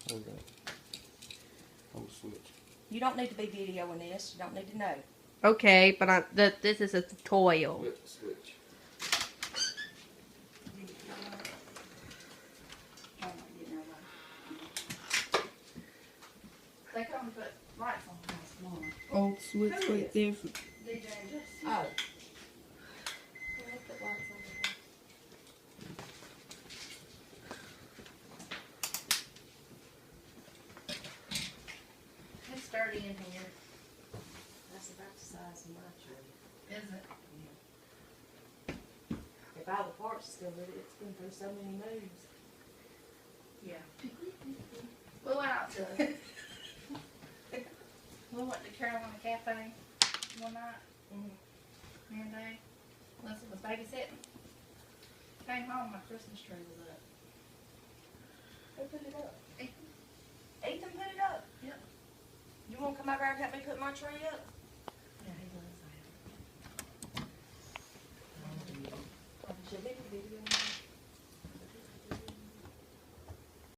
Okay. Hold switch. You don't need to be videoing this. You don't need to know. Okay, but this is a tutorial. Flip the switch. They can only put lights on this morning. Old switch Who right is? there. DJ and Jesse. Oh. They put lights on there. It's dirty in here. That's about the size of my tree. Is it? If all the parts are still with it, it's been through so many moves. Yeah. We went out to, we went to Carolina Cafe one night. Me and Dave. Melissa was babysitting. Came home, my Christmas tree was up. Who put it up? Ethan. Ethan put it up? Yep. You wanna come over and help me put my tree up?